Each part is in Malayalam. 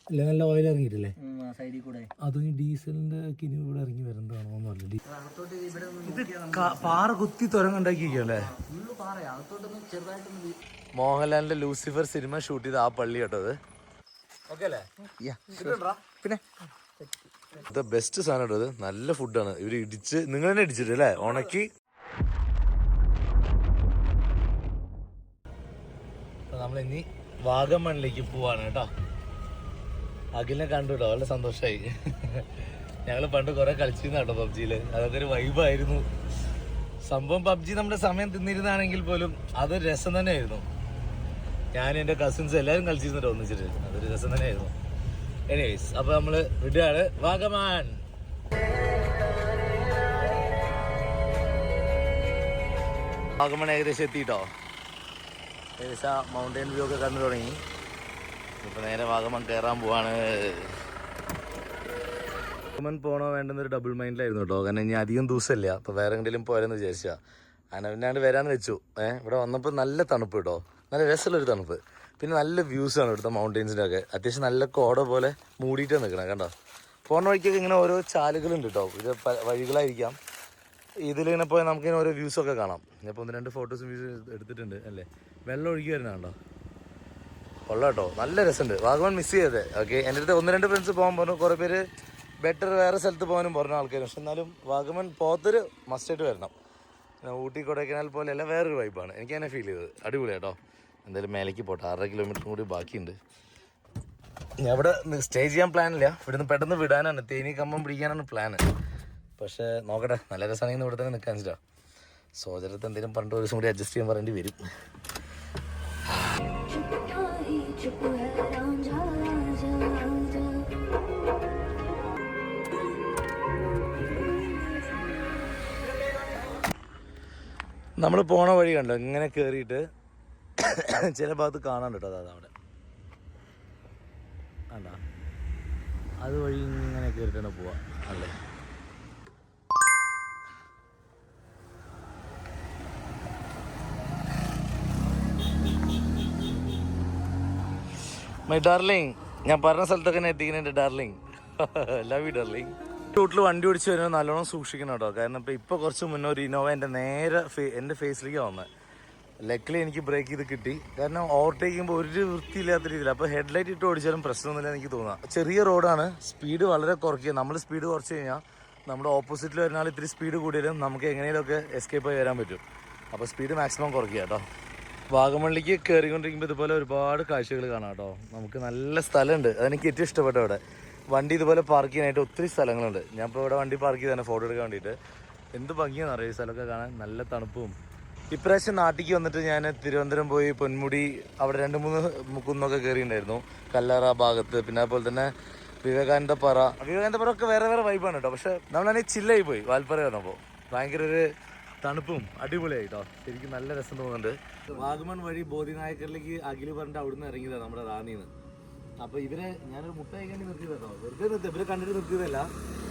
അല്ല നല്ല ഓയിൽ ഇറങ്ങിയിട്ടില്ലേ സൈഡിൽ കൂടെ. അതും ഈ ഡീസലിന്റെ കിനി ഇവിടെ ഇറങ്ങി വരുന്നതാണോ അറിയില്ല. പാറ കുത്തി തുരങ്കുണ്ടാക്കിയിരിക്കല്ലേ. മോഹൻലാലിന്റെ ലൂസിഫർ സിനിമ ഷൂട്ട് ചെയ്ത ആ പള്ളി കേട്ടത്. പിന്നെ ഇത് ബെസ്റ്റ് സാധനം കേട്ടോ. ഇത് നല്ല ഫുഡാണ്. ഇവര് ഇടിച്ച് നിങ്ങൾ തന്നെ ഇടിച്ചിട്ട് അല്ലേ ഉണക്കി. നമ്മളിനി വാഗമണിലേക്ക് പോവാണ് കേട്ടോ. അഖിലിനെ കണ്ടു കേട്ടോ, വളരെ സന്തോഷമായി. ഞങ്ങള് പണ്ട് കുറെ കളിച്ചിരുന്ന കേട്ടോ പബ്ജിയില്. അതൊക്കെ ഒരു വൈബായിരുന്നു സംഭവം. പബ്ജി നമ്മുടെ സമയം തിന്നിരുന്നാണെങ്കിൽ പോലും അതൊരു രസം തന്നെയായിരുന്നു. ഞാനും എൻ്റെ കസിൻസ് എല്ലാവരും കളിച്ചിരുന്നിട്ടോ ഒന്നിച്ചിട്ട്. അതൊരു രസം തന്നെയായിരുന്നു. എനിവേസ് അപ്പൊ നമ്മള് വിടുകയാണ്. വാഗമൺ വാഗമൺ ഏകദേശം എത്തിട്ടോ. ഏകദേശം മൗണ്ടൈൻ വ്യൂ ഒക്കെ കണ്ടു തുടങ്ങി. ഇപ്പൊ നേരെ വാഗമൺ കയറാൻ പോവാണ്. വാഗമൺ പോണോ വേണ്ടെന്നൊരു ഡബിൾ മൈൻഡിലായിരുന്നു കേട്ടോ. കാരണം ഇനി അധികം ദിവസമില്ല. അപ്പൊ വേറെ എങ്ങനെയും പോരെന്ന് വിചാരിച്ചാ അങ്ങനെ പിന്നാണ്ട് വരാന്ന് വെച്ചു. ഇവിടെ വന്നപ്പോൾ നല്ല തണുപ്പ് കേട്ടോ. നല്ല രസമുള്ളൊരു തണുപ്പ്. പിന്നെ നല്ല വ്യൂസ് ആണ് ഇവിടുത്തെ മൗണ്ടെയ്ൻസിൻ്റെ ഒക്കെ. അത്യാവശ്യം നല്ല കോട പോലെ മൂടിയിട്ടാണ് നിൽക്കണം കണ്ടോ. പോകുന്ന വഴിക്കൊക്കെ ഇങ്ങനെ ഓരോ ചാലുകളുണ്ട് കേട്ടോ. ഇത് വഴികളായിരിക്കാം. ഇതിലിങ്ങനെ പോയാൽ നമുക്കിങ്ങനെ ഓരോ വ്യൂസൊക്കെ കാണാം. ഞാനിപ്പോൾ 1-2 ഫോട്ടോസും വ്യൂസ് എടുത്തിട്ടുണ്ട് അല്ലേ. വെള്ളം ഒഴുകി വരുന്നുണ്ടോ. കൊള്ളാം കേട്ടോ, നല്ല രസമുണ്ട്. വാഗമൺ മിസ് ചെയ്തത്. ഓക്കെ, എൻ്റെ അടുത്ത് 1-2 ഫ്രണ്ട്സ് പോകാൻ പറഞ്ഞു. കുറേ പേര് ബെറ്റർ വേറെ സ്ഥലത്ത് പോകാനും പറഞ്ഞ ആൾക്കാർ. പക്ഷെ എന്നാലും വാഗമൺ പോത്തൊരു മസ്റ്റായിട്ട് വരണം. ഊട്ടി കൊടൈക്കനാൽ പോലെയല്ല, വേറൊരു വൈബാണ്. എനിക്ക് തന്നെ ഫീൽ ചെയ്തത്. അടിപൊളിയാണ് കേട്ടോ. എന്തായാലും മേലേക്ക് പോട്ടെ. 6.5 കിലോമീറ്റർ കൂടി ബാക്കിയുണ്ട്. ഞാൻ ഇവിടെ സ്റ്റേ ചെയ്യാൻ പ്ലാനില്ല. ഇവിടുന്ന് പെട്ടെന്ന് വിടാനാണ്, തേനി കമ്പം പിടിക്കാനാണ് പ്ലാന്. പക്ഷേ നോക്കട്ടെ, നല്ല രസമാണെങ്കിൽ ഇവിടെ തന്നെ നിൽക്കാൻ വെച്ചിട്ടാ. സോജരത്ത് എന്തെങ്കിലും പണ്ട് ഒരു ദിവസം കൂടി അഡ്ജസ്റ്റ് ചെയ്യാൻ പറയേണ്ടി വരും. നമ്മൾ പോണ വഴി കണ്ടോ, ഇങ്ങനെ കയറിയിട്ട് ചില ഭാഗത്ത് കാണാണ്ട് കേട്ടോ. അതാ അവിടെ കണ്ടാ, അത് വഴി ഇങ്ങനെ കയറിയിട്ടാണ് പോവാ അല്ലേ. മൈ ഡാർലിങ്, ഞാൻ പറഞ്ഞ സ്ഥലത്തൊക്കെ തന്നെ എത്തിക്കുന്നുണ്ട് ഡാർലിങ്. Love you darling. റൂട്ടിൽ വണ്ടി ഓടിച്ച് വരുമ്പോൾ നല്ലോണം സൂക്ഷിക്കണം കേട്ടോ. കാരണം ഇപ്പോൾ കുറച്ച് മുന്നേ ഒരു ഇന്നോവ എൻ്റെ നേരെ എൻ്റെ ഫേസിലേക്ക് വന്നത്. ലക്കിലി എനിക്ക് ബ്രേക്ക് ചെയ്ത് കിട്ടി. കാരണം ഓവർടേക്ക് ചെയ്യുമ്പോൾ ഒരു വൃത്തിയില്ലാത്ത രീതിയിൽ. അപ്പോൾ ഹെഡ്ലൈറ്റ് ഇട്ട് ഓടിച്ചാലും പ്രശ്നമൊന്നുമില്ല എനിക്ക് തോന്നാം. ചെറിയ റോഡാണ്, സ്പീഡ് വളരെ കുറയ്ക്കുക. നമ്മൾ സ്പീഡ് കുറച്ച് കഴിഞ്ഞാൽ നമ്മുടെ ഓപ്പോസിറ്റിൽ വരുന്ന ആൾ ഇത്തിരി സ്പീഡ് കൂടിയാലും നമുക്ക് എങ്ങനെയൊക്കെ എസ്കേപ്പ് ആയി വരാൻ പറ്റും. അപ്പോൾ സ്പീഡ് മാക്സിമം കുറയ്ക്കുക കേട്ടോ. വാഗമണിലേക്ക് കയറിക്കൊണ്ടിരിക്കുമ്പോൾ ഇതുപോലെ ഒരുപാട് കാഴ്ചകൾ കാണാം കേട്ടോ. നമുക്ക് നല്ല സ്ഥലമുണ്ട്, അതെനിക്ക് ഏറ്റവും ഇഷ്ടപ്പെട്ട. ഇവിടെ വണ്ടി ഇതുപോലെ പാർക്ക് ചെയ്യാനായിട്ട് ഒത്തിരി സ്ഥലങ്ങളുണ്ട്. ഞാൻ ഇപ്പോൾ ഇവിടെ വണ്ടി പാർക്ക് ചെയ്ത് തന്നെ ഫോട്ടോ എടുക്കാൻ വേണ്ടിയിട്ട്. എന്ത് ഭംഗിയാണെന്ന് അറിയാം ഈ സ്ഥലമൊക്കെ കാണാൻ. നല്ല തണുപ്പും. ഇപ്രാവശ്യം നാട്ടിലേക്ക് വന്നിട്ട് ഞാൻ തിരുവനന്തപുരം പോയി പൊന്മുടി അവിടെ 2-3 കുന്നൊക്കെ കയറിയിട്ടുണ്ടായിരുന്നു. കല്ലറ ഭാഗത്ത്, പിന്നെ അതുപോലെ തന്നെ വിവേകാനന്ദപ്പാറ ഒക്കെ വേറെ വേറെ വൈബാണ് കേട്ടോ. പക്ഷെ നമ്മളാണെങ്കിൽ ചില്ലായി പോയി വാൽപ്പാറ വന്നപ്പോൾ. ഭയങ്കര ഒരു തണുപ്പും അടിപൊളിയായിട്ടോ. ശരിക്കും നല്ല രസം തോന്നുന്നുണ്ട്. വാഗമൺ വഴി ബോധിനായകരിലേക്ക് അഖില് പറഞ്ഞിട്ട് അവിടുന്ന് ഇറങ്ങിയതാണ് നമ്മുടെ റാന്നിന്ന്. അപ്പോൾ ഇവരെ ഞാനൊരു മുട്ട കഴിക്കാൻ നിർത്തിയത് കേട്ടോ. വെറുതെ നിർത്തി, ഇവരെ കണ്ടിട്ട് നിർത്തിയതല്ല.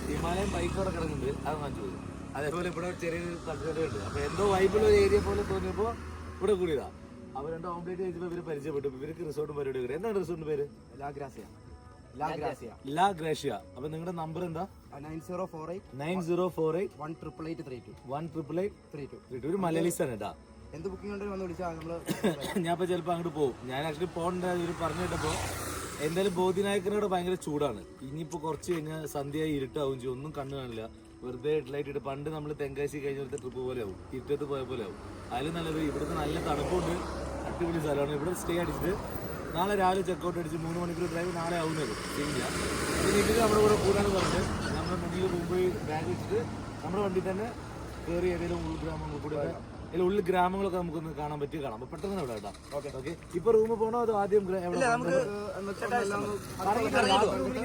ഹിമാലയൻ ബൈക്ക് അവിടെ കിടക്കുന്നുണ്ട്, അത് കാണിച്ചു പോയി. അതേപോലെ ഇവിടെ ചെറിയൊരു തട്ടുകടയുണ്ട്. അപ്പോൾ എന്തോ വൈബുള്ള ഒരു ഏരിയ പോലെ തോന്നിയപ്പോൾ ഇവിടെ കൂടിയതാ. അവർ 2 ഓംപ്ലേറ്റ് കഴിച്ചപ്പോൾ ഇവർ പരിചയപ്പെട്ടു. ഇവർക്ക് റിസോർട്ടും പരിപാടി കൂടി. എന്താണ് റിസോർട്ടിന്റെ പേര്? ലാ ഗ്രാഷ്യ. അപ്പൊ നിങ്ങളുടെ നമ്പർ എന്താ? 9048 18832 ഒരു മലയാളീസാണ് കേട്ടാ. എന്ത് ബുക്കിംഗ് ഉണ്ടെങ്കിൽ വന്ന് വിളിച്ചാൽ നമ്മള് ഞാൻ ഇപ്പൊ ചിലപ്പോൾ അങ്ങോട്ട് പോകും. ഞാൻ ആക്ച്വലി പോകണ്ട ഇവർ പറഞ്ഞു കേട്ടപ്പോ. എന്തായാലും ബോധിനായകനോട് ഭയങ്കര ചൂടാണ്. ഇനിയിപ്പോ കുറച്ച് കഴിഞ്ഞാൽ സന്ധ്യയായി ഇരുട്ടാവും ചെയ്യും, ഒന്നും കണ്ണു കാണില്ല. വെറുതെ ഹെഡ്ലൈറ്റ് ഇട്ട് പണ്ട് നമ്മൾ തെങ്കാശി കഴിഞ്ഞത്തെ ട്രിപ്പ് പോലെ ആവും, ഇരുട്ടത്ത് പോയ പോലെ ആവും. അതിൽ നല്ലത് ഇവിടുത്തെ നല്ല തണുപ്പുണ്ട്, അടിപൊളി സ്ഥലമാണ്. ഇവിടെ സ്റ്റേ അടിച്ചിട്ട് നാളെ രാവിലെ ചെക്കൗട്ട് അടിച്ച് 3 മണിക്കൂർ ഡ്രൈവ് നാളെ ആവുന്നത് ചെയ്യില്ല. പിന്നെ ഇതിൽ നമ്മുടെ കൂടെ കൂടാന്ന് പറഞ്ഞിട്ട് നമ്മുടെ മുന്നിൽ മുമ്പ് ബാഗ് വെച്ചിട്ട് നമ്മുടെ വണ്ടി തന്നെ കയറി ഏതെങ്കിലും ഉൾഗ്രാമങ്ങൾ കൂടി ഉള്ളിൽ ഗ്രാമങ്ങളൊക്കെ നമുക്കൊന്ന് കാണാൻ പറ്റി കാണാം. അപ്പൊ പെട്ടെന്ന് ഇവിടെ കേട്ടോ. ഓക്കെ, ഇപ്പൊ റൂമിൽ പോകണോ അതോ ആദ്യം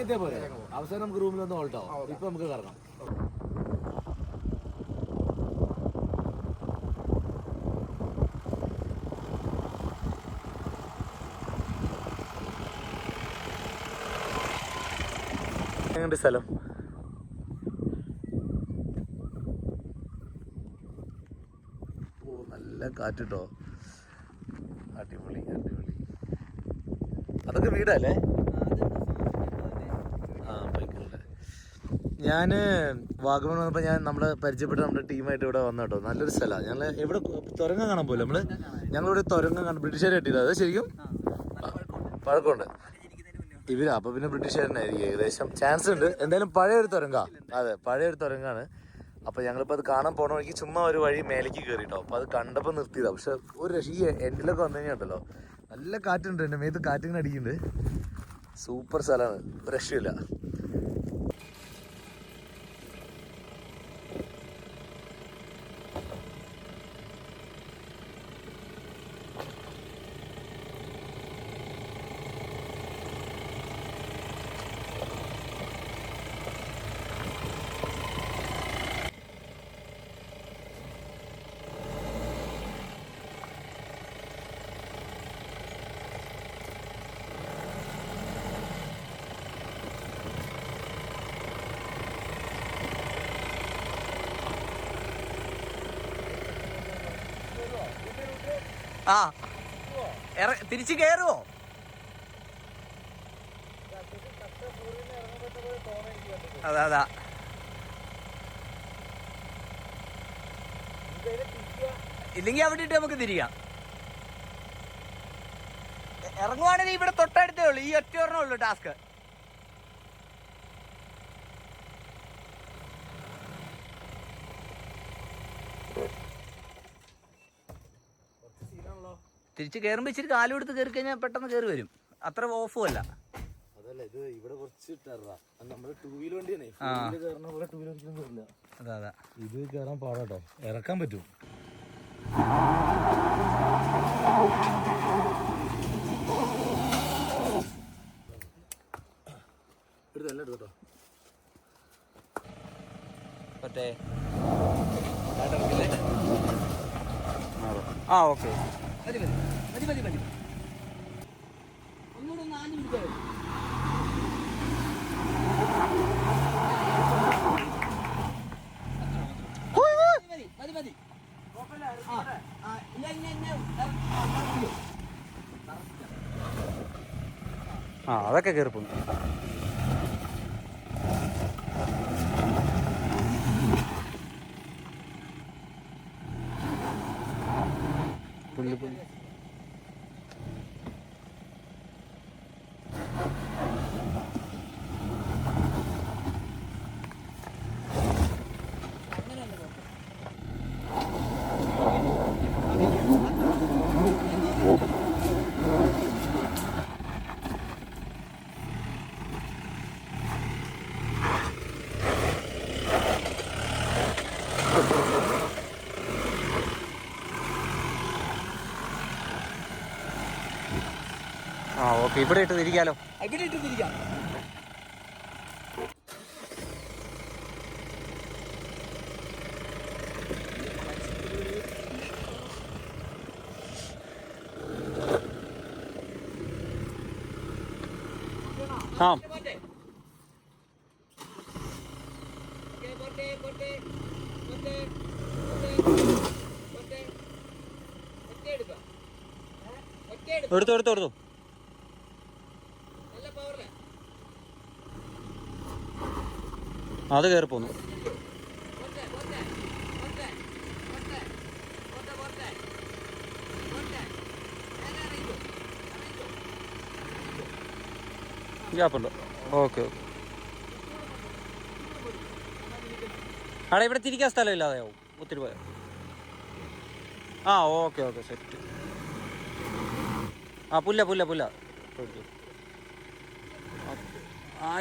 എത്തിയാ പോലെ അവസാനം നമുക്ക് റൂമിലൊന്ന് ഓൾട്ടോ. ഇപ്പൊ നമുക്ക് കറങ്ങാം. എങ്ങനെയുണ്ട് സ്ഥലം? ഓ നല്ല കാറ്റിട്ടോ, അടിപൊളി അടിപൊളി. അതൊക്കെ വീടല്ലേ? ഞാൻ വാഗമൺ വന്നപ്പോൾ നമ്മൾ പരിചയപ്പെട്ട് നമ്മുടെ ടീമായിട്ട് ഇവിടെ വന്നു കേട്ടോ. നല്ലൊരു സ്ഥലമാണ്. ഞങ്ങൾ എവിടെ തുരങ്കം കാണാൻ പോലും ഞങ്ങളിവിടെ തുരങ്കം കാണാൻ ബ്രിട്ടീഷുകാർ കെട്ടിയത്. അത് ശരിക്കും പഴക്കമുണ്ട് ഇവര്. അപ്പൊ പിന്നെ ബ്രിട്ടീഷുകാരനായിരിക്കും ഏകദേശം. ചാൻസ് ഉണ്ട്. എന്തായാലും പഴയൊരു തുരങ്കാ. അതെ, പഴയൊരു തുരങ്കാണ്. അപ്പൊ ഞങ്ങളിപ്പോ അത് കാണാൻ പോണ വഴിക്ക് ചുമ്മാ ഒരു വഴി മേലേക്ക് കയറിട്ടോ. അപ്പൊ അത് കണ്ടപ്പോ നിർത്തിയതാ. പക്ഷെ ഒരു ഈ എൻഡിലൊക്കെ വന്നു കഴിഞ്ഞാൽ നല്ല കാറ്റുണ്ട്. എൻ്റെ മേത്ത് കാറ്റിങ്ങനെ അടിക്കുന്നുണ്ട്. സൂപ്പർ സ്ഥലമാണ്, ഒരു രക്ഷയില്ല. ആ തിരിച്ചു കയറുവോ? അതാ ഇല്ലെങ്കിൽ അവിടെ ഇട്ട് നമുക്ക് തിരിക്കാം. ഇറങ്ങുവാണെങ്കിൽ ഇവിടെ തൊട്ടടുത്തേ ഉള്ളൂ. ഈ ഒറ്റ ഒരെണ്ണേ ഉള്ളൂ ടാസ്ക്. തിരിച്ച് കയറുമ്പോൾ ഇച്ചിരി കാലും എടുത്ത് കയറി കഴിഞ്ഞാൽ പെട്ടെന്ന് കയറി വരും. അത്ര ഓഫും അല്ല. അതല്ല, ഇത് ഇവിടെ കുറച്ച് നമ്മുടെ ടൂ വീലർ വണ്ടിയാണേ. കയറുന്ന പോലെ ടൂ വീലർ ഒരിക്കലും കയറില്ല. അതാ ഇത് കയറാൻ പാടാട്ടോ. ഇറക്കാൻ പറ്റും. എടുത്തോ. മറ്റേ ആ ഓക്കെ. മതി. ഒന്നുകൂടെ ഒന്ന് ആഞ്ഞു പിടിച്ചാൽ മതി. ആ അതൊക്കെ കയറിപ്പോ. പുല്ല് ആ ഓക്കെ. ഇവിടെ ഇട്ട് തിരിക്കാലോ. ഇവിടെ ഇട്ട് തിരിക്കാം. ആ എടുത്തോ. അത് കയറി പോന്നു. ഗ്യാപ്പുണ്ടോ? ഓക്കെ. അവിടെ ഇവിടെ തിരിക്കാൻ സ്ഥലം ഇല്ലാതെയാവും. ഒത്തിരി പോയ. ആ ഓക്കെ സെറ്റ്. ആ പുല്ല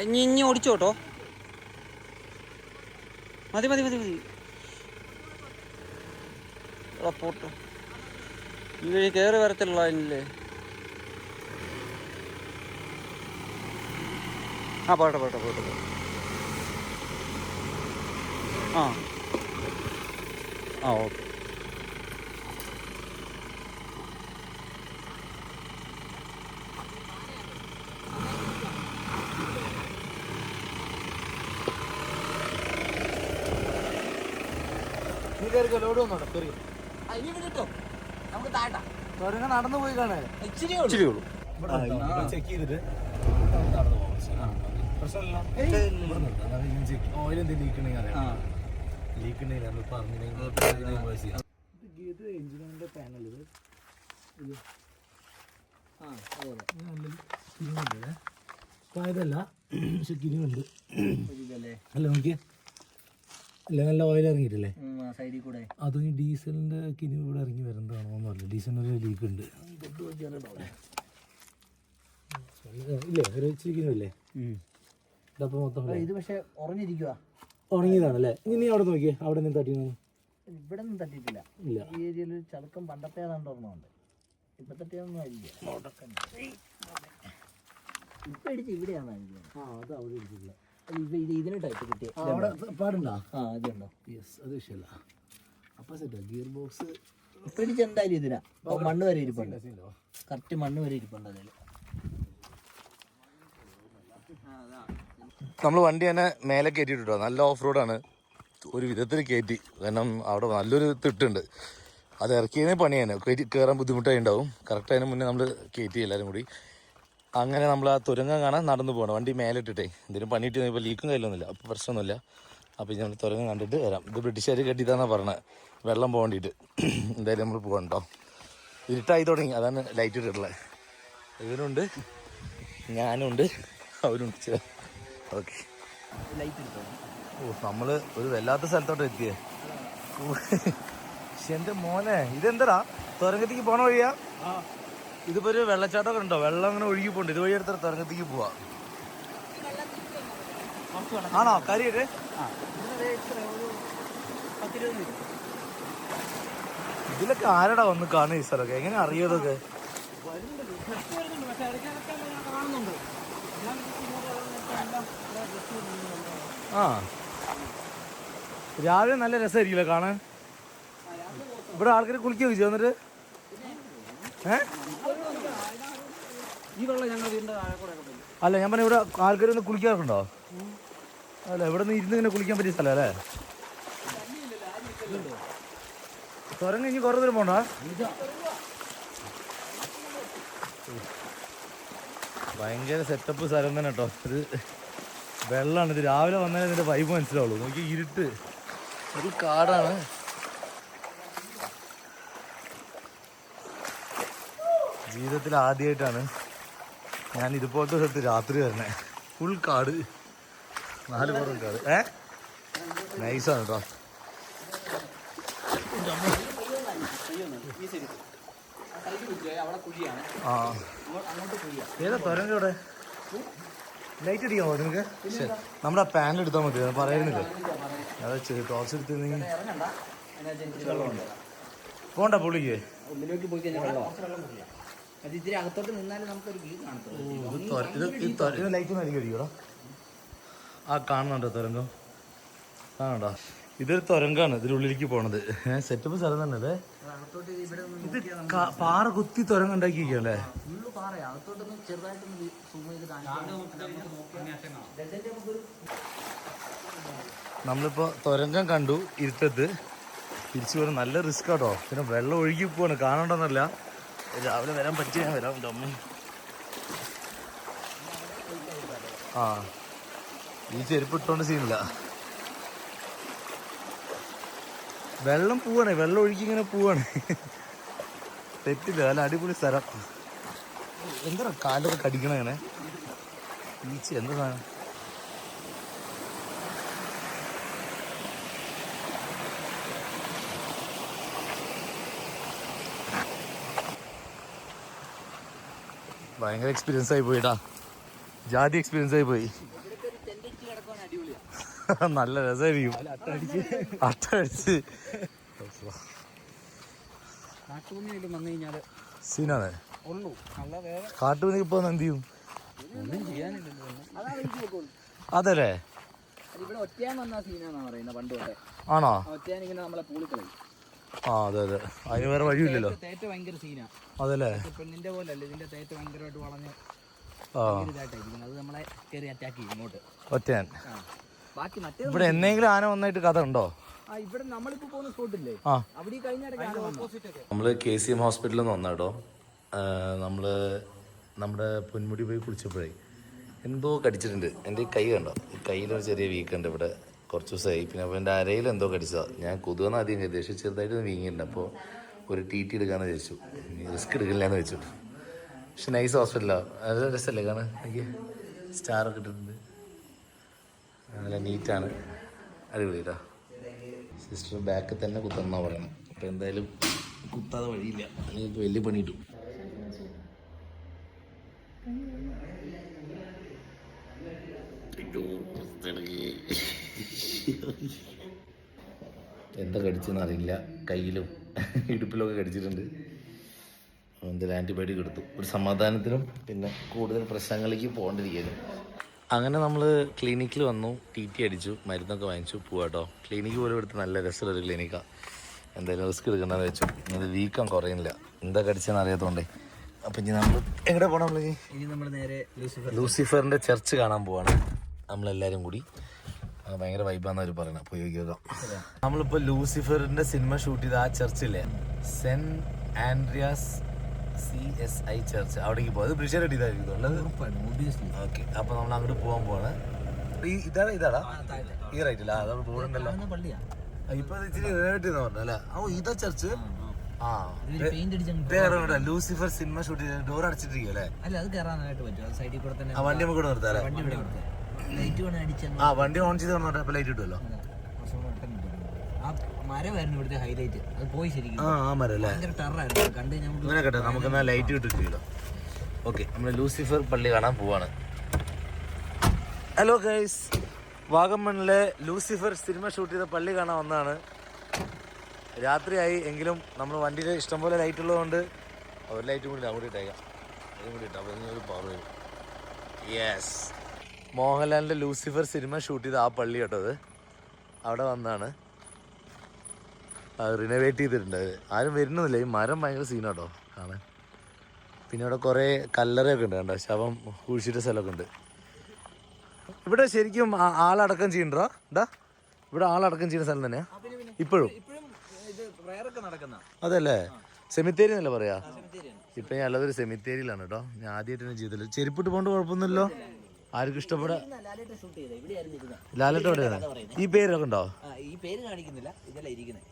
ഇനി ഓടിച്ചോട്ടോ. മതി പോട്ടോ. ഇത് കയറി വരത്തില്ല അതിനല്ലേ. ആ പോട്ടെ. ആ ഓക്കെ. ലോഡ് വന്നോട്ടോ. നമുക്ക് താഴെ തുരങ്കം നടന്നു പോയി കാണാൻ ഇച്ചിരി ഉള്ളൂ. ചെക്ക് ചെയ്തിട്ട് നടന്നു പോകാം. പ്രശ്നമില്ല. ഓയിൽ എന്തെങ്കിലും ലീക്ക് ഉണ്ടെങ്കിൽ അറിയാം. ലീക്ക് ഉണ്ടെങ്കിൽ നമ്മൾ പറഞ്ഞില്ലെങ്കിൽ ഇത് എഞ്ചിനിന്റെ പാനൽ ഇത് ഇതല്ല പക്ഷെ കിരിവുണ്ട് അല്ല നോക്കിയേ അല്ല നല്ല ഓയിൽ ഇറങ്ങിയിട്ടില്ലേ സൈഡിൽ കൂടെ അതും ഈ ഡീസലിന്റെ കിരിവ് ഇവിടെ ഇറങ്ങി വരേണ്ടതാണോ എന്നല്ല ഡീസലിനൊരു ലീക്ക് ഉണ്ട് ഇല്ലേ ഒരു ഇച്ചിരി കിരിവല്ലേ ഇതപ്പോൾ മൊത്തം ഇത് പക്ഷെ ഉറഞ്ഞിരിക്കുക ഉണങ്ങിയതാണല്ലേ ഇനി അവിടെ നോക്കിയേ അവിടെ നിന്ന് തട്ടി ഇവിടെ ഒന്നും തട്ടിയിട്ടില്ല ഇല്ല ഈ ഏരിയയിൽ ഒരു ചളുക്കം പണ്ടത്തെ ഏതാണ്ട് ഓർമ്മയുണ്ട് ഇപ്പൊ തട്ടിയൊന്നും ആയിരിക്കും ഇപ്പൊ അടിച്ച് ഇവിടെയാണ് ആ അത് അവിടെ ഇടിച്ചിട്ടില്ല ഇതിന് ടൈപ്പ് കിട്ടിയ അവിടെ പാടുണ്ടോ ആ അതുണ്ടോ യെസ് അത് വിഷയമല്ല അപ്പം സെറ്റാ ഗിയർ ബോക്സ് ഇപ്പൊ അടിച്ച് എന്തായാലും ഇതിനാ മണ്ണ് വരെ ഇരിപ്പുണ്ട് കറക്റ്റ് മണ്ണ് വരെ ഇരിപ്പുണ്ട് അതിൽ നമ്മൾ വണ്ടി തന്നെ മേലെ കയറ്റിയിട്ടോ നല്ല ഓഫ് റോഡാണ് ഒരു വിധത്തിൽ കയറ്റി കാരണം അവിടെ നല്ലൊരു തിട്ടുണ്ട് അത് ഇറക്കിയതിനെ പണിയാണ് കയറാൻ ബുദ്ധിമുട്ടായി ഉണ്ടാവും കറക്റ്റ് അതിന് മുന്നേ നമ്മൾ കയറ്റി എല്ലാവരും കൂടി അങ്ങനെ നമ്മൾ ആ തുരങ്കം കാണാൻ നടന്നു പോകണം വണ്ടി മേലെ ഇട്ടിട്ടേ എന്തെങ്കിലും പണിയിട്ട് ഇപ്പോൾ ലീക്കും കയ്യിലൊന്നുമില്ല അപ്പോൾ പ്രശ്നമൊന്നുമില്ല അപ്പോൾ നമ്മൾ തുരങ്കം കണ്ടിട്ട് വരാം ഇത് ബ്രിട്ടീഷുകാർ കെട്ടിയതാണെന്നാണ് പറഞ്ഞത് വെള്ളം പോകാൻ വേണ്ടിയിട്ട് എന്തായാലും നമ്മൾ പോകാൻ കേട്ടോ ഇരുട്ടായി തുടങ്ങി അതാണ് ലൈറ്റ് ഇട്ടിട്ടുള്ളത് ഇവരുണ്ട് ഞാനുണ്ട് അവരുണ്ട് ഓക്കെ ഓ നമ്മൾ ഒരു വല്ലാത്ത സ്ഥലത്തോട്ട് എത്തിയേ പക്ഷെ എൻ്റെ മോനെ ഇതെന്തടാ തുരങ്കത്തേക്ക് പോണ വഴിയാ ഇതിപ്പോ ഒരു വെള്ളച്ചാട്ടമൊക്കെ ഉണ്ടോ വെള്ളം അങ്ങനെ ഒഴുകി പോണ്ട് ഇതുവഴി എടുത്ത തുരങ്കത്തേക്ക് പോവാ ആണോ കാര്യമായിട്ട് ഇതിലൊക്കെ ആരടാ വന്ന് കാണുക ഈ സ്ഥലമൊക്കെ എങ്ങനെ അറിയാതൊക്കെ ആ രാവിലെ നല്ല രസമായിരിക്കില്ല കാണാൻ ഇവിടെ ആൾക്കാർ കുളിക്കുകയൊക്കെ ചെയ്യും എന്നിട്ട് ഈ വെള്ളം ഞങ്ങൾ വീടിന്റെ അല്ല ഞാൻ പറഞ്ഞ ഇവിടെ ആൾക്കാർ ഒന്ന് കുളിക്കാറുണ്ടോ അല്ല ഇവിടെ നിന്ന് ഇരുന്ന് ഇങ്ങനെ കുളിക്കാൻ പറ്റിയ സ്ഥലം അല്ലേ തുരങ്കം ഇനി കുറേ ദൂരം പോണ്ട ഭയങ്കര സെറ്റപ്പ് സ്ഥലം തന്നെ കേട്ടോ ഇത് വെള്ളമാണ് ഇത് രാവിലെ വന്നാലേ ഇതിന്റെ വൈബ് മനസ്സിലാവുള്ളൂ നോക്കി ഇരുട്ട് ഒരു കാടാണ് ജീവിതത്തിൽ ആദ്യമായിട്ടാണ് ഞാൻ ഇതുപോലത്തെ സ്ഥലത്ത് രാത്രി വരണേ ഫുൾ കാട് 4 പുറം കാട് നൈസാണ് കേട്ടോ ആ ഏതാ തുരങ്കം ഇവിടെ ലൈറ്റ് അടിക്കാമോ നിനക്ക് ശരി നമ്മുടെ പാനൽ എടുത്താൽ മതി പറയുന്നില്ല അതെ ശരി ടോർച്ച് എടുത്തിരുന്നെങ്കിൽ പോണ്ട പുള്ളിക്ക് ഉള്ളിലേക്ക് പോയി കഴിഞ്ഞാൽ വെള്ളം അത് ഇത്തിരി അകത്തോട്ട് നിന്നാലും നമുക്കൊരു വ്യൂ ഇത് ലൈറ്റ് ഒന്ന് അടിക്കടിക്കോടാ ആ കാണുന്നുണ്ടോ തുരങ്കം കാണണ്ടോ ഇതൊരു തുരങ്കാണ് ഇതിനുള്ളിലേക്ക് പോണത് സെറ്റപ്പ് സ്ഥലം തന്നെ അല്ലേ ഇത് പാറ കുത്തി തുരങ്കം ഉണ്ടാക്കിയിരിക്കല്ലേ നമ്മളിപ്പോ തുരങ്കം കണ്ടു ഇരുട്ടത്ത് തിരിച്ചു പോകാൻ നല്ല റിസ്ക് ആട്ടോ പിന്നെ വെള്ളം ഒഴുകി പോവാണ് കാണണ്ടെന്നല്ല രാവിലെ വരാൻ പറ്റിയ ഞാൻ വരാം എൻ്റെ അമ്മ ആ ഈ ചെരുപ്പ് ഇട്ടോണ്ട് സീനില്ല വെള്ളം പോവാണേ വെള്ളം ഒഴുകി ഇങ്ങനെ പോവാണ് തെറ്റില്ല നല്ല അടിപൊളി സ്ഥലം എന്താ കാലൊക്കെ കടിക്കണേ ഈച്ച എന്താ സാധനം ഭയങ്കര എക്സ്പീരിയൻസ് ആയി പോയിട്ടാ ജാതി എക്സ്പീരിയൻസ് ആയി പോയി നല്ല രസമായിരിക്കും അട്ടടിച്ച് സീനാണ് കാട്ടുപന്നി ഇപ്പൊ എന്ത് ചെയ്യും അതല്ലേ ആണോ ആ അതെ അതെ അതിന് വേറെ വഴിയില്ലല്ലോ അതല്ലേ പെണ്ണിന്റെ പോലെ അല്ല ഇതിന്റെ തേറ്റ് ഭയങ്കരമായിട്ട് വളഞ്ഞ് അത് നമ്മളെ കയറി അറ്റാക്ക് ചെയ്യും ഇങ്ങോട്ട് ഒറ്റയാൻ ബാക്കി മറ്റേ ഇവിടെ എന്തെങ്കിലും ആന വന്നായിട്ട് കഥ ഉണ്ടോ ഇവിടെ നമ്മളിപ്പോ പോകുന്ന സ്പോട്ടില്ലേ അവിടെ ഈ കഴിഞ്ഞ നമ്മള് KCM ഹോസ്പിറ്റലിൽ നിന്ന് വന്നാട്ടോ നമ്മള് നമ്മുടെ പൊന്മുടി പോയി കുളിച്ചപ്പോഴേ എന്തോ കടിച്ചിട്ടുണ്ട്. എൻ്റെ ഈ കൈ കണ്ടോ, ഈ കയ്യിലൊരു ചെറിയ വീക്കുണ്ട് ഇവിടെ കുറച്ച് ദിവസമായി. പിന്നെ അപ്പോൾ എൻ്റെ അരയിൽ എന്തോ കടിച്ചതാണ്. ഞാൻ കൊതുവെന്ന് ആദ്യം കരുതി, പക്ഷേ ചെറുതായിട്ടൊന്ന് വീങ്ങിയിട്ടുണ്ട്. അപ്പോൾ ഒരു TT എടുക്കാമെന്ന് ചോദിച്ചു, റിസ്ക് എടുക്കില്ലെന്ന് വെച്ചു. പക്ഷെ നൈസ് ഹോസ്പിറ്റലാണ്, നല്ല രസമല്ലേ കാണാൻ. എനിക്ക് സ്റ്റാറൊക്കെ ഇട്ടിട്ടുണ്ട്, നല്ല നീറ്റാണ്, അടിപൊളി കേട്ടോ. സിസ്റ്റർ ബാക്കിൽ തന്നെ കുത്തണമെന്നാണ് പറയണം. അപ്പോൾ എന്തായാലും കുത്താതെ വഴിയില്ല, അല്ലെങ്കിൽ വലിയ പണി കിട്ടും. എന്താ കടിച്ചെന്ന് അറിയില്ല, കയ്യിലും ഇടുപ്പിലൊക്കെ കടിച്ചിട്ടുണ്ട്. എന്തെങ്കിലും ആൻറ്റിബയോട്ടിക് എടുത്തു, ഒരു സമാധാനത്തിനും പിന്നെ കൂടുതൽ പ്രശ്നങ്ങളിലേക്ക് പോകേണ്ടിരിക്കുന്നു. അങ്ങനെ നമ്മൾ ക്ലിനിക്കിൽ വന്നു, TT അടിച്ചു, മരുന്നൊക്കെ വാങ്ങിച്ചു, പോവാട്ടോ. ക്ലിനിക്ക് പോലും എടുത്ത് നല്ല രസമുള്ളൊരു ക്ലിനിക്കാണ്. എന്തായാലും റിസ്ക് എടുക്കണ്ടെന്ന് വെച്ചു. അത് വീക്കം കുറയുന്നില്ല, എന്താ കടിച്ചെന്ന് അറിയാത്തതുകൊണ്ടേ. അപ്പം ഇനി നമ്മൾ എവിടെ പോകണം? നമ്മൾ നേരെ ലൂസിഫറിൻ്റെ ചർച്ച് കാണാൻ പോവാണ് നമ്മളെല്ലാവരും കൂടി. ഭയങ്കര വൈബാന്ന് അവർ പറയണം, പോയി നോക്കാം. നമ്മളിപ്പോൾ ലൂസിഫറിൻ്റെ സിനിമ ഷൂട്ട് ചെയ്ത ആ ചർച്ചില്ലേ, സെൻറ്റ് ആൻഡ്രിയാസ് CSI ചർച്ച്, അവിടേക്ക് പോകും. അത് ബ്രിഷർ ഇതായിരിക്കും. ഓക്കെ, അപ്പോൾ നമ്മൾ അങ്ങോട്ട് പോകാൻ പോവാണ്. ഇതാടാ ഈ റൈറ്റില്ല, അതവിടെ ബോർഡുണ്ടല്ലോ. ഇപ്പൊ ഇച്ചിരി റിനോവേറ്റ് ചെയ്യുന്ന പറഞ്ഞല്ലേ. ഓ, ഇതാ ചർച്ച്. ആ, ലൂസിഫർ സിനിമ ഷൂട്ട് ചെയ്ത് ഡോർ അടച്ചിട്ടിരിക്കും അല്ലേ? അല്ല, അത് കയറാനായിട്ട് പറ്റും. സൈഡിൽ കൂടെ തന്നെ വണ്ടി നമുക്ക് ഇവിടെ നിർത്താം. വണ്ടി ഓൺ ചെയ്ത് പറഞ്ഞോട്ടെ, അപ്പൊ ലൈറ്റ് കിട്ടുമല്ലോ. ആ മരമായിരുന്നു ഇവിടുത്തെ ഹൈലൈറ്റ്, അത് പോയി ശരിക്കും. ആ മരം അല്ലേ, കണ്ട് ഇങ്ങനെ കേട്ടോ. നമുക്കെന്നാ ലൈറ്റ് കിട്ടില്ലല്ലോ. ഓക്കെ, നമ്മൾ ലൂസിഫർ പള്ളി കാണാൻ പോവാണ്. ഹലോ ഗൈസ്, വാഗമണിലെ ലൂസിഫർ സിനിമ ഷൂട്ട് ചെയ്ത പള്ളി കാണാൻ വന്നതാണ്. രാത്രിയായി എങ്കിലും നമ്മൾ വണ്ടിയിൽ ഇഷ്ടംപോലെ ലൈറ്റ് ഉള്ളതുകൊണ്ട് ഒരു ലൈറ്റും കൂടി അങ്ങോട്ട് ഇട്ടേക്കാം. അതും കൂടി ഇട്ടാൽ അപ്പോൾ ഒരു പവർ വരും. യെസ്, മോഹൻലാലിൻ്റെ ലൂസിഫർ സിനിമ ഷൂട്ട് ചെയ്ത ആ പള്ളി കേട്ടോ. അത് അവിടെ വന്നാണ്, റിനോവേറ്റ് ചെയ്തിട്ടുണ്ട്. ആരും വരുന്നില്ല, ഈ മരം ഭയങ്കര സീനാട്ടോ കാണാൻ. പിന്നെ ഇവിടെ കുറേ കല്ലറയൊക്കെ ഉണ്ട് കണ്ടോ, ശവം കുഴിച്ചിട്ട സ്ഥലമൊക്കെ ഉണ്ട്. ഇവിടെ ശരിക്കും ആളടക്കം ചെയ്യണ്ടാ? ഇവിടെ ആളടക്കം ചെയ്യുന്ന സ്ഥലം തന്നെയാ ഇപ്പോഴും? അതല്ലേ, സെമിത്തേരി എന്നല്ലേ പറയാ. ഇപ്പൊ ഞാൻ അല്ലാതൊരു സെമിത്തേരിയിലാണ് കേട്ടോ. ഞാൻ ആദ്യമായിട്ട് തന്നെ ജീവിതത്തിൽ ചെരുപ്പിട്ട് പോകേണ്ട കുഴപ്പമൊന്നുമില്ലല്ലോ. ആർക്കും ഇഷ്ടപ്പെടാ. ലാലേട്ട എവിടെയാണ്? ഈ പേരൊക്കെ ഉണ്ടോ?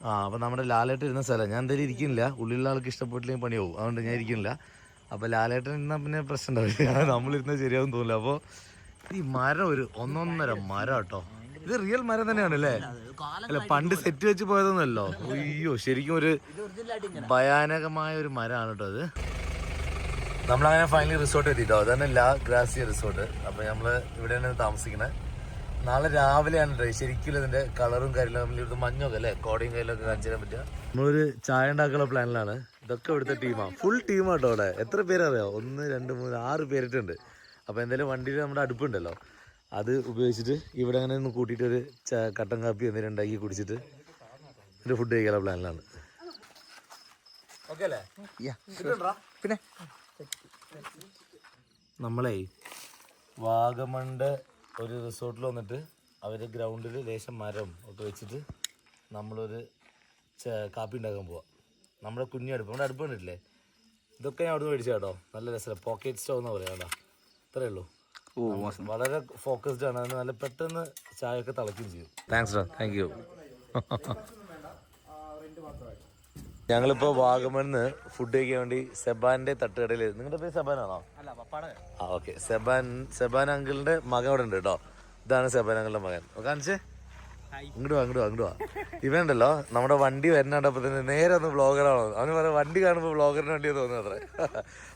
ആ, അപ്പൊ നമ്മുടെ ലാലേട്ട ഇരുന്ന സ്ഥലം. ഞാൻ എന്തായാലും ഇരിക്കുന്നില്ല, ഉള്ളിലുള്ള ആൾക്ക് ഇഷ്ടപ്പെട്ടില്ലെങ്കിൽ പണിയാവും, അതുകൊണ്ട് ഞാൻ ഇരിക്കുന്നില്ല. അപ്പൊ ലാലേട്ടൻ ഇരുന്നാൽ പിന്നെ പ്രശ്നം ഉണ്ടാവില്ല, നമ്മളിരുന്നാൽ ശരിയാവും തോന്നില്ല. അപ്പോൾ ഈ മരം ഒരു ഒന്നൊന്നര മരം കേട്ടോ. ഇത് റിയൽ മരം തന്നെയാണ് അല്ലേ? അല്ല, പണ്ട് സെറ്റ് വെച്ച് പോയതൊന്നുമല്ലോ. അയ്യോ, ശരിക്കും ഒരു ഭയാനകമായ ഒരു മരമാണ് കേട്ടോ അത്. നമ്മളങ്ങനെ ഫൈനലി റിസോർട്ട് എത്തിയിട്ടോ. അതാണ് ലാ ഗ്രാസിയ റിസോർട്ട്. അപ്പോൾ നമ്മൾ ഇവിടെയാണ് താമസിക്കുന്നത്. നാളെ രാവിലെയാണ് കേട്ടോ ശരിക്കും ഇതിൻ്റെ കളറും കാര്യങ്ങളും നമ്മൾ ഇവിടുത്തെ മഞ്ഞൊക്കെ അല്ലേ, കോടയും കാര്യങ്ങളൊക്കെ കാണിച്ചു തരാൻ പറ്റുക. നമ്മളൊരു ചായ ഉണ്ടാക്കാനുള്ള പ്ലാനിലാണ്. ഇതൊക്കെ ഇവിടുത്തെ ടീമാണ്, ഫുൾ ടീമാട്ടോ. അവിടെ എത്ര പേരറിയാമോ? 1 2 3 6 പേരിട്ടുണ്ട്. അപ്പോൾ എന്തായാലും വണ്ടിയിൽ നമ്മുടെ അടുപ്പുണ്ടല്ലോ, അത് ഉപയോഗിച്ചിട്ട് ഇവിടെ അങ്ങനെ ഒന്ന് കൂട്ടിയിട്ട് ഒരു കട്ടൻ കാപ്പി എന്തെങ്കിലും ഉണ്ടാക്കി കുടിച്ചിട്ട് ഒരു ഫുഡ് കഴിക്കാനുള്ള പ്ലാനിലാണ്. ഓക്കെ അല്ലേ? പിന്നെ നമ്മളെ വാഗമണിൻ്റെ ഒരു റിസോർട്ടിൽ വന്നിട്ട് അവർ ഗ്രൗണ്ടിൽ ലേശം മരം ഒക്കെ വെച്ചിട്ട് നമ്മളൊരു കാപ്പി ഉണ്ടാക്കാൻ പോവാം. നമ്മുടെ കുഞ്ഞടുപ്പ്, നമ്മുടെ അടുപ്പ് കണ്ടിട്ടില്ലേ? ഇതൊക്കെ ഞാൻ അവിടുന്ന് മേടിച്ച കേട്ടോ. നല്ല രസമാണ്, പോക്കറ്റ് സ്റ്റൗ എന്ന് പറയാം കേട്ടോ. അത്രയേ ഉള്ളൂ. വളരെ ഫോക്കസ്ഡ് ആണ്, അതിന് നല്ല പെട്ടെന്ന് ചായയൊക്കെ തിളയ്ക്കുകയും ചെയ്യും. താങ്ക്സ് ഡാ, താങ്ക് യു. ഞങ്ങളിപ്പോൾ വാഗമണിന്ന് ഫുഡ് കഴിക്കാൻ വേണ്ടി സെബാന്റെ തട്ടുകടയിൽ. നിങ്ങളുടെ പേര് സെബാനാണോ? ആ, ഓക്കെ. സെബാൻ അങ്കിളിന്റെ മകൻ അവിടെ ഉണ്ട് കേട്ടോ. ഇതാണ് സെബാൻ അങ്കിളിന്റെ മകൻ. കാണിച്ചേ, ഇങ്ങോട്ട് വാ. ഇവനുണ്ടല്ലോ, നമ്മുടെ വണ്ടി വരുന്നുണ്ടപ്പോൾ തന്നെ നേരെ ഒന്ന് വ്ളോഗറാണോ അവന് പറയാം. വണ്ടി കാണുമ്പോൾ വ്ളോഗറിന് വേണ്ടി തോന്നുന്നു അത്രേ.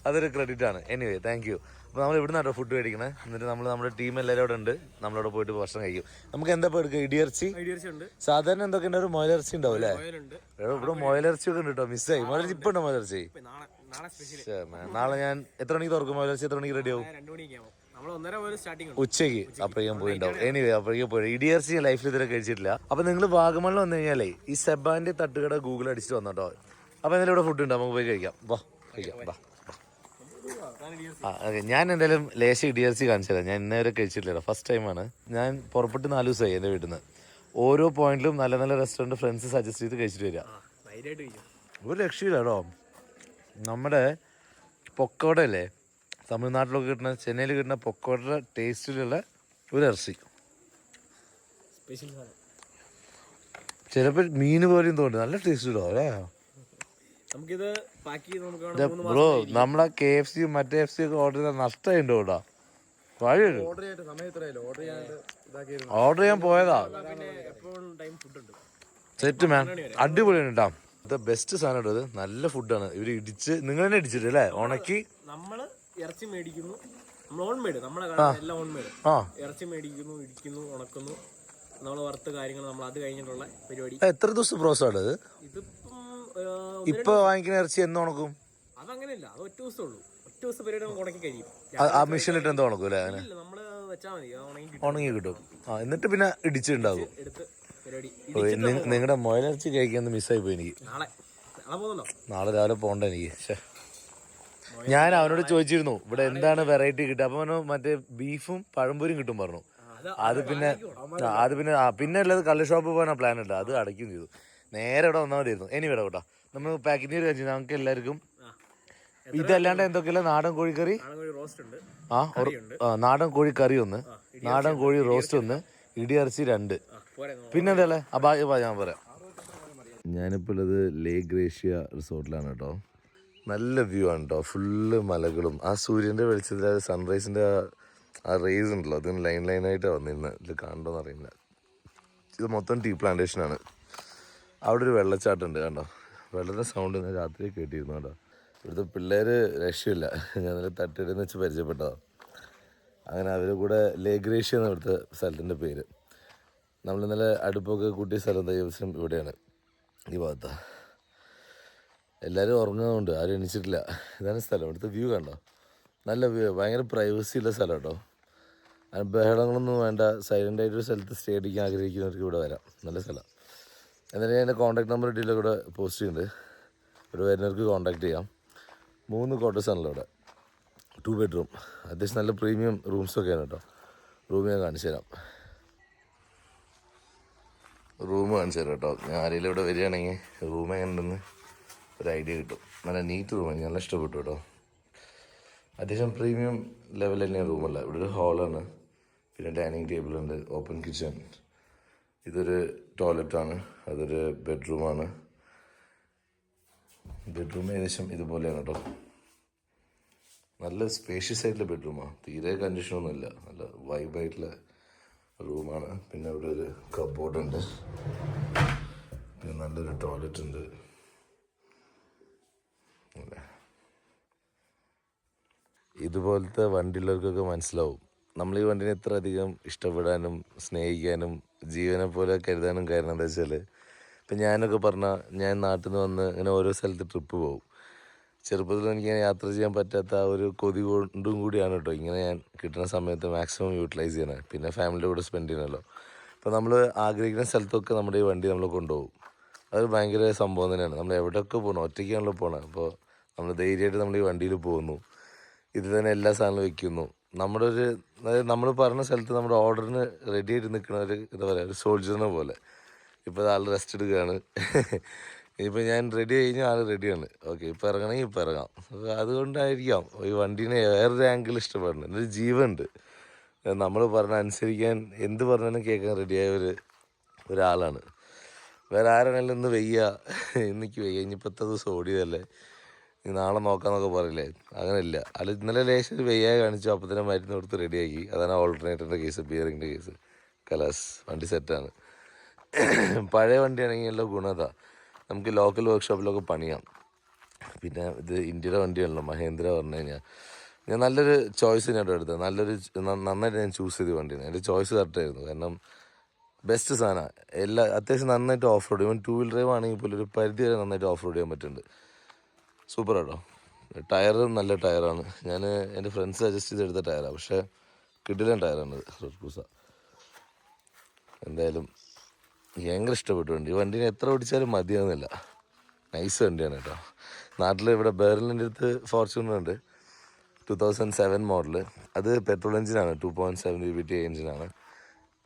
അതൊരു ക്രെഡിറ്റ് ആണ്. Anyway, thank you. അപ്പോൾ നമ്മൾ ഇവിടെ നിന്നാട്ടോ ഫുഡ് മേടിക്കണേ. എന്നിട്ട് നമ്മുടെ ടീം എല്ലാവരും അവിടെ ഉണ്ട്. നമ്മളവിടെ പോയിട്ട് ഭക്ഷണം കഴിക്കും. നമുക്ക് എന്താ എടുക്കുക? ഇടിയിറച്ചി ഉണ്ട്. സാധാരണ എന്തൊക്കെ ഉണ്ട്? ഒരു മൊയിലിറച്ചി ഉണ്ടാവും അല്ലേ? ഇവിടെ മൊയിലിറച്ചി ഒക്കെ ഉണ്ട് കേട്ടോ. മിസ്സായി. മൊയിലിറച്ചി ഇപ്പൊ ഉണ്ടോ? മൊയിലിറച്ചി നാളെ ഞാൻ എത്ര മണിക്ക് തുറക്കും? മൊയിലിറച്ചി എത്ര മണിക്ക് റെഡി ആവും? ഉച്ചയ്ക്ക്. അപ്പോഴേക്കും പോയിണ്ടാവും. എനിവേ, അപ്പോഴേക്കും പോയി. ഇടിയിറച്ചി ഞാൻ ലൈഫിൽ ഇതുവരെ കഴിച്ചിട്ടില്ല. അപ്പൊ നിങ്ങൾ വാഗമണിൽ വന്നു കഴിഞ്ഞാലേ ഈ സെബാന്റെ തട്ടുകട ഗൂഗിൾ അടിച്ചിട്ട് വന്നോട്ടോ. അപ്പൊ എന്തായാലും ഇവിടെ ഫുഡ് ഉണ്ട്, നമുക്ക് പോയി കഴിക്കാം. കഴിക്കാം. ഓക്കെ, ഞാൻ എന്തായാലും ലേശം ഇടിയിറച്ചി കാണിച്ചു തരാം. ഞാൻ ഇന്നേവരെ കഴിച്ചിട്ടില്ല, ഫസ്റ്റ് ടൈമാണ്. ഞാൻ പുറപ്പെട്ട് 4 ദിവസമായി എൻ്റെ വീട്ടിൽ നിന്ന്. ഓരോ പോയിന്റിലും നല്ല നല്ല റെസ്റ്റോറൻറ്റ് ഫ്രണ്ട്സ് സജസ്റ്റ് ചെയ്ത് കഴിച്ചിട്ട് വരിക. ഒരു രക്ഷയില്ല കേട്ടോ. നമ്മുടെ പൊക്കോട അല്ലേ, തമിഴ്നാട്ടിലൊക്കെ കിട്ടുന്ന ചെന്നൈയിൽ കിട്ടുന്ന പൊക്കോട്ടയുടെ ടേസ്റ്റിലുള്ള ഒരു ഇറച്ചി. സ്പെഷ്യൽ സാധനം. ചിലപ്പോൾ മീൻ പോലെയും തോന്നുന്നു. നല്ല ടേസ്റ്റ് ഇടും അല്ലേ? നമുക്കിത് പാക്ക് ചെയ്ത് നമുക്ക് ബ്രോ നമ്മളെ KFC മറ്റേ FC ഒക്കെ ഓർഡർ ചെയ്താൽ നഷ്ടമുണ്ടോ ഇവിടെ? വഴി ഓർഡർ ചെയ്യാൻ സമയം എത്രയായാലും ഓർഡർ ചെയ്യാനായിട്ട് ഇതാക്കിയിരുന്നു. ഓർഡർ ചെയ്യാൻ പോയതാ. പിന്നെ എപ്പോഴും ടൈം ഫുഡ് ഉണ്ട്. സെറ്റ് മാൻ, അടിപൊളിയാണ് കേട്ടോ. ഇത് ബെസ്റ്റ് സാധനം കേട്ടോ. ഇത് നല്ല ഫുഡാണ്. ഇവര് ഇടിച്ച് നിങ്ങൾ തന്നെ ഇടിച്ചിട്ട് അല്ലേ? ഉണക്കി നമ്മള് ഇറച്ചി മേടിക്കുന്നു, നമ്മൾ ഓൺ മേഡ്, നമ്മളെ എല്ലാം ഓൺ മേഡ്. ഇറച്ചി മേടിക്കുന്നു, ഇടിക്കുന്നു, ഉണക്കുന്നു, നമ്മൾ വറുത്ത കാര്യങ്ങൾ നമ്മൾ അത് കഴിഞ്ഞിട്ടുള്ള പരിപാടി. എത്ര ദിവസം പ്രോസസ് ആണ് ഇത്? ഇതിപ്പം ഇപ്പൊ വാങ്ങിക്കുന്ന ഇറച്ചി എന്ന് ഉണക്കും? അതങ്ങനെയല്ല, അത് ഒറ്റ ദിവസമേ ഉള്ളൂ. ഒറ്റ ദിവസം പരിപാടി നമുക്ക് ഉണക്കി കഴിയും. ആ മെഷീനിലിട്ട് എന്തോ ഉണക്കും അല്ലേ? അങ്ങനെ നമ്മള് വെച്ചാൽ മതി, ഉണങ്ങി കിട്ടും. എന്നിട്ട് പിന്നെ ഇടിച്ചിട്ടുണ്ടാകും. എടുത്ത് പരിപാടി. നിങ്ങളുടെ മുയലിറച്ചി കഴിക്കാൻ മിസ്സായി പോയി എനിക്ക്. നാളെ പോകുന്നുണ്ടോ? നാളെ രാവിലെ പോണ്ട എനിക്ക്. ഞാൻ അവനോട് ചോദിച്ചിരുന്നു ഇവിടെ എന്താണ് വെറൈറ്റി കിട്ടുക. അപ്പൊ അവന് മറ്റേ ബീഫും പഴംപൊരിയും കിട്ടും പറഞ്ഞു. അത് പിന്നെ ഉള്ളത് കള്ള് ഷോപ്പ് പോകാനാ പ്ലാൻ ഉണ്ട്. അത് അടയ്ക്കും ചെയ്തു. നേരെ ഇവിടെ വന്നാൽ മതിയായിരുന്നു. ഇനി ഇവിടെ കേട്ടോ നമ്മൾ പാക്കിങ് കഴിച്ചു ഞങ്ങൾക്ക് എല്ലാവർക്കും. ഇതല്ലാണ്ട് എന്തൊക്കെയല്ല, നാടൻ കോഴിക്കറി, നാടൻ കോഴി കറി ഒന്ന്, നാടൻ കോഴി റോസ്റ്റ് ഒന്ന്, ഇടിയിറച്ചി 2, പിന്നെന്തല്ലേ ഞാൻ പറയാം. ഞാനിപ്പോൾ ഉള്ളത് ലേക്ക് ഗ്രേഷ്യ റിസോർട്ടിലാണ് കേട്ടോ. നല്ല വ്യൂ ആണ് കേട്ടോ. ഫുള്ള് മലകളും ആ സൂര്യൻ്റെ വെളിച്ചത്തിൽ സൺറൈസിൻ്റെ ആ റേസ് ഉണ്ടല്ലോ, അതിന് ലൈനായിട്ടാണ് വന്നിരുന്നത്. ഇതിൽ കാണണ്ടോന്ന് അറിയില്ല. ഇത് മൊത്തം ടീ പ്ലാന്റേഷനാണ്. അവിടെ ഒരു വെള്ളച്ചാട്ടം ഉണ്ട് കണ്ടോ. വെള്ളത്തിൻ്റെ സൗണ്ട് ഞാൻ രാത്രി കേട്ടിരുന്നു കേട്ടോ. ഇവിടുത്തെ പിള്ളേർ രക്ഷയില്ല. ഞാൻ നല്ല തട്ടിടുന്ന് വെച്ച് പരിചയപ്പെട്ടതാണ്. അങ്ങനെ അവർ കൂടെ ലേക്ക് ഗ്രേഷ്യ എന്ന ഇവിടുത്തെ സ്ഥലത്തിൻ്റെ പേര്. നമ്മൾ ഇന്നലെ അടുപ്പൊക്കെ കൂട്ടിയ സ്ഥലം ദിവസം ഇവിടെയാണ്, ഈ ഭാഗത്താണ്. എല്ലാവരും ഉറങ്ങുന്നതുകൊണ്ട് ആരും എണീച്ചിട്ടില്ല. ഇതാണ് സ്ഥലം. ഇവിടുത്തെ വ്യൂ കണ്ടോ, നല്ല വ്യൂ, ഭയങ്കര പ്രൈവസി ഉള്ള സ്ഥലം കേട്ടോ. ബഹളങ്ങളൊന്നും വേണ്ട. സൈലൻ്റായിട്ടൊരു സ്ഥലത്ത് സ്റ്റേ അടിക്കാൻ ആഗ്രഹിക്കുന്നവർക്ക് ഇവിടെ വരാം. നല്ല സ്ഥലം. എന്നാലും ഞാൻ എൻ്റെ കോൺടാക്ട് നമ്പർ ഡീറ്റെയിൽ ഇവിടെ പോസ്റ്റ് ചെയ്യുന്നുണ്ട്. ഇവിടെ വരുന്നവർക്ക് കോൺടാക്ട് ചെയ്യാം. 3 ക്വാർട്ടേഴ്സ് ആണല്ലോ ഇവിടെ. 2 ബെഡ്റൂം. അത്യാവശ്യം നല്ല പ്രീമിയം റൂംസൊക്കെയാണ് കേട്ടോ. റൂം ഞാൻ കാണിച്ചു തരാം. റൂം കാണിച്ചു തരാം കേട്ടോ. ഞാൻ ആരെങ്കിലും ഇവിടെ വരികയാണെങ്കിൽ റൂം എങ്ങനെയുണ്ടെന്ന് ഒരു ഐഡിയ കിട്ടും. നല്ല നീറ്റ് റൂമാണ്. നല്ല ഇഷ്ടപ്പെട്ടു കേട്ടോ. അത്യാവശ്യം പ്രീമിയം ലെവൽ തന്നെയാണ് റൂമല്ല. ഇവിടെ ഒരു ഹാളാണ്, പിന്നെ ഡൈനിങ് ടേബിളുണ്ട്, ഓപ്പൺ കിച്ചൺ, ഇതൊരു ടോയ്ലറ്റാണ്, അതൊരു ബെഡ്റൂമാണ്. ബെഡ്റൂം ഏകദേശം ഇതുപോലെയാണ് കേട്ടോ. നല്ല സ്പേഷ്യസ് ആയിട്ടുള്ള ബെഡ്റൂമാണ്. തീരെ കണ്ടീഷനൊന്നുമില്ല. നല്ല വൈബായിട്ടുള്ള റൂമാണ്. പിന്നെ ഇവിടെ ഒരു കബോർഡ് ഉണ്ട്, പിന്നെ നല്ലൊരു ടോയ്ലറ്റ് ഉണ്ട്. ഇതുപോലത്തെ വണ്ടിയുള്ളവർക്കൊക്കെ മനസ്സിലാവും നമ്മൾ ഈ വണ്ടിനെ എത്ര അധികം ഇഷ്ടപ്പെടാനും സ്നേഹിക്കാനും ജീവനെ പോലെ കരുതാനും കാരണം എന്താ വെച്ചാൽ, ഇപ്പം ഞാനൊക്കെ പറഞ്ഞാൽ ഞാൻ നാട്ടിൽ നിന്ന് വന്ന് ഇങ്ങനെ ഓരോ സ്ഥലത്ത് ട്രിപ്പ് പോകും. ചെറുപ്പത്തിൽ എനിക്ക് യാത്ര ചെയ്യാൻ പറ്റാത്ത ആ ഒരു കൊതി കൊണ്ടും കൂടിയാണ് കേട്ടോ ഇങ്ങനെ ഞാൻ കിട്ടുന്ന സമയത്ത് മാക്സിമം യൂട്ടിലൈസ് ചെയ്യണേ. പിന്നെ ഫാമിലിയുടെ കൂടെ സ്പെൻഡ് ചെയ്യണമല്ലോ. അപ്പോൾ നമ്മൾ ആഗ്രഹിക്കുന്ന സ്ഥലത്തൊക്കെ നമ്മുടെ ഈ വണ്ടി നമ്മൾ കൊണ്ടുപോകും. അത് ഭയങ്കര സംഭവം തന്നെയാണ്. നമ്മൾ എവിടെയൊക്കെ പോകണം, ഒറ്റയ്ക്കാണല്ലോ പോകണം. അപ്പോൾ നമ്മൾ ധൈര്യമായിട്ട് നമ്മൾ ഈ വണ്ടിയിൽ പോകുന്നു. ഇത് തന്നെ എല്ലാ സാധനവും വെക്കുന്നു. നമ്മുടെ ഒരു, അതായത് നമ്മൾ പറഞ്ഞ സ്ഥലത്ത് നമ്മുടെ ഓർഡറിന് റെഡി ആയിട്ട് നിൽക്കുന്ന ഒരു എന്താ പറയുക, ഒരു സോൾജറിനെ പോലെ. ഇപ്പോൾ ആൾ റെസ്റ്റ് എടുക്കുകയാണ്. ഇപ്പം ഞാൻ റെഡി കഴിഞ്ഞാൽ ആൾ റെഡിയാണ്. ഓക്കെ, ഇപ്പോൾ ഇറങ്ങണമെങ്കിൽ ഇപ്പോൾ ഇറങ്ങാം. അതുകൊണ്ടായിരിക്കാം ഈ വണ്ടീനെ വേറൊരു ആംഗിൾ ഇഷ്ടപ്പെടുന്നത്. എന്നൊരു ജീവനുണ്ട്. നമ്മൾ പറഞ്ഞ അനുസരിക്കാൻ, എന്ത് പറഞ്ഞാലും കേൾക്കാൻ റെഡിയായ ഒരാളാണ്. വേറെ ആരാണെങ്കിലും ഇന്ന് വയ്യ, ഇന്നിക്ക് വയ്യ, ഇനിയിപ്പോൾ 10 ദിവസം ഓടിയതല്ലേ, നാളെ നോക്കാന്നൊക്കെ പറയില്ലേ, അങ്ങനെയില്ല. അല്ല, ഇന്നലെ ലേശം വെയ്യായി കാണിച്ചു, അപ്പോൾ തന്നെ മരുന്ന് കൊടുത്ത് റെഡിയാക്കി. അതാണ് ഓൾട്ടർനേറ്ററിൻ്റെ കേസ്, ബിയറിങ്ങിൻ്റെ കേസ്. കലാസ് വണ്ടി സെറ്റാണ്. പഴയ വണ്ടിയാണെങ്കിൽ എല്ലാം ഗുണത, നമുക്ക് ലോക്കൽ വർക്ക്ഷോപ്പിലൊക്കെ പണിയാം. പിന്നെ ഇത് ഇന്ത്യയുടെ വണ്ടിയാണല്ലോ, മഹേന്ദ്ര പറഞ്ഞു കഴിഞ്ഞാൽ ഞാൻ നല്ലൊരു ചോയ്സ് തന്നെയാട്ടോ എടുത്തത്. നന്നായിട്ട് ഞാൻ ചൂസ് ചെയ്ത വണ്ടിയാണ്. എൻ്റെ ചോയ്സ് കറക്റ്റായിരുന്നു. കാരണം ബെസ്റ്റ് സാധനമാണ്. അത്യാവശ്യം നന്നായിട്ട് ഓഫ് റോഡ്, ഇവൻ 2 വീലർ ഡ്രൈവ് ആണെങ്കിൽ പോലും ഒരു പരിധി വരെ നന്നായിട്ട് ഓഫ് റോഡ് ചെയ്യാൻ പറ്റുന്നുണ്ട്. സൂപ്പർ കേട്ടോ. ടയറും നല്ല ടയറാണ്. ഞാൻ എൻ്റെ ഫ്രണ്ട്സ് സജസ്റ്റ് ചെയ്തെടുത്ത ടയറാണ്, പക്ഷേ കിടിലൻ ടയറാണ് റെഡ് ക്രൂസ. എന്തായാലും ഭയങ്കര ഇഷ്ടപ്പെട്ടു വണ്ടി. ഈ വണ്ടീനെ എത്ര ഓടിച്ചാലും മതിയാകുന്നില്ല. നൈസ് വണ്ടിയാണ് കേട്ടോ. നാട്ടിൽ ഇവിടെ ബെർലിൻ്റെ അടുത്ത് ഫോർച്യൂണർ ഉണ്ട്, 2007 മോഡൽ. അത് പെട്രോൾ എഞ്ചിനാണ്, 2.7 VVT എഞ്ചിനാണ്.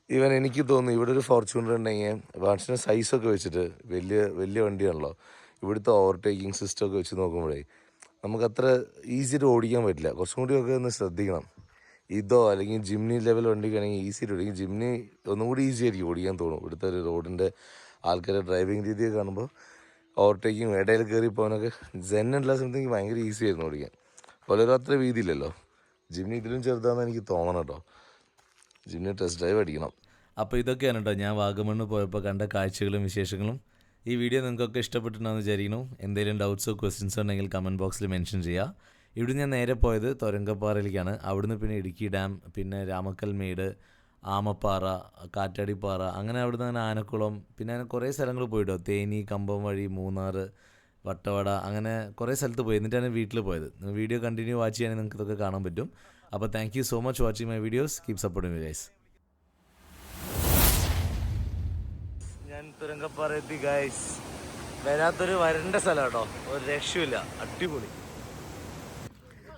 ഈവൻ എനിക്ക് തോന്നുന്നു ഇവിടെ ഒരു ഫോർച്യൂണർ ഉണ്ടെങ്കിൽ വാട്സിൻ്റെ സൈസൊക്കെ വെച്ചിട്ട് വലിയ വണ്ടിയാണല്ലോ, ഇവിടുത്തെ ഓവർടേക്കിംഗ് സിസ്റ്റം ഒക്കെ വെച്ച് നോക്കുമ്പോഴേ നമുക്കത്ര ഈസിയായിട്ട് ഓടിക്കാൻ പറ്റില്ല. കുറച്ചും കൂടി ഒക്കെ ഒന്ന് ശ്രദ്ധിക്കണം. ഇതോ അല്ലെങ്കിൽ ജിംനി ലെവൽ വണ്ടിക്കാണെങ്കിൽ ഈസിയായിട്ട് ഓടിക്കും. ജിംനി ഒന്നും കൂടി ഈസി ആയിരിക്കും ഓടിക്കാൻ തോന്നും. ഇവിടുത്തെ ഒരു റോഡിൻ്റെ ആൾക്കാരുടെ ഡ്രൈവിംഗ് രീതിയൊക്കെ കാണുമ്പോൾ ഓവർടേക്കും ഇടയിൽ കയറി പോകാനൊക്കെ ജെന്നുള്ള സമയത്ത് ഭയങ്കര ഈസി ആയിരുന്നു ഓടിക്കാൻ. വളരെ അത്ര വീതിയില്ലല്ലോ. ജിംനി ഇതിലും ചെറുതാണെന്ന് എനിക്ക് തോന്നണം കേട്ടോ. ജിംനി ടെസ്റ്റ് ഡ്രൈവ് അടിക്കണം. അപ്പോൾ ഇതൊക്കെയാണ് കേട്ടോ ഞാൻ വാഗമണ്ണ് പോയപ്പോൾ കണ്ട കാഴ്ചകളും വിശേഷങ്ങളും. ഈ വീഡിയോ നിങ്ങൾക്കൊക്കെ ഇഷ്ടപ്പെട്ടിട്ടുണ്ടെന്ന് വിചാരിക്കുന്നു. എന്തെങ്കിലും ഡൗട്ട്സോ ക്വസ്റ്റ്യൻസോ ഉണ്ടെങ്കിൽ കമൻറ്റ് ബോക്സിൽ മെൻഷൻ ചെയ്യുക. ഇവിടെ ഞാൻ നേരെ പോയത് തുരങ്കപ്പാറയിലേക്കാണ്. അവിടുന്ന് പിന്നെ ഇടുക്കി ഡാം, പിന്നെ രാമക്കൽമേട്, ആമപ്പാറ, കാറ്റാടിപ്പാറ, അങ്ങനെ അവിടുന്ന് അങ്ങനെ ആനക്കുളം, പിന്നെ അങ്ങനെ കുറേ സ്ഥലങ്ങൾ പോയിട്ടോ. തേനി, കമ്പം വഴി, മൂന്നാർ, വട്ടവട, അങ്ങനെ കുറേ സ്ഥലത്ത് പോയി. എന്നിട്ടാണ് വീട്ടിൽ പോയത്. വീഡിയോ കണ്ടിന്യൂ വാച്ച് ചെയ്യാൻ നിങ്ങൾക്ക് ഇതൊക്കെ കാണാൻ പറ്റും. അപ്പോൾ thank you so much watching my videos. Keep supporting me guys. ഞാൻ തുരങ്കപ്പാറ എത്തി ഗൈസ്. വരാത്തൊരു വരണ്ട സ്ഥലം കേട്ടോ, ഒരു രക്ഷയില്ല, അടിപൊളി.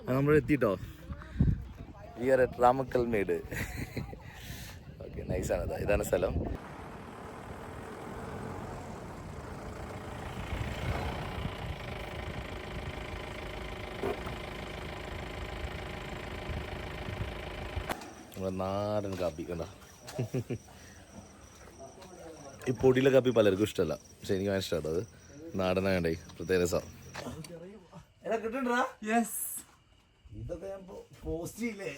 നമ്മൾ എത്തിട്ടോ. We are at Ramakkalmedu. Okay, നൈസാണ്. ഇതാണ് സ്ഥലം. നമ്മുടെ നാടൻ കാപ്പി കണ്ടോ. ഈ പൊടിയിലെ കാപ്പി പലർക്കും ഇഷ്ടമല്ല, പക്ഷെ എനിക്ക് ഭയങ്കര ഇഷ്ടമാട്ടോ. അത് നാടനാകണ്ടേ, പ്രത്യേക രസം. ഇതൊക്കെ ഞാൻ പോസ്റ്റ് ചെയ്യില്ലേ.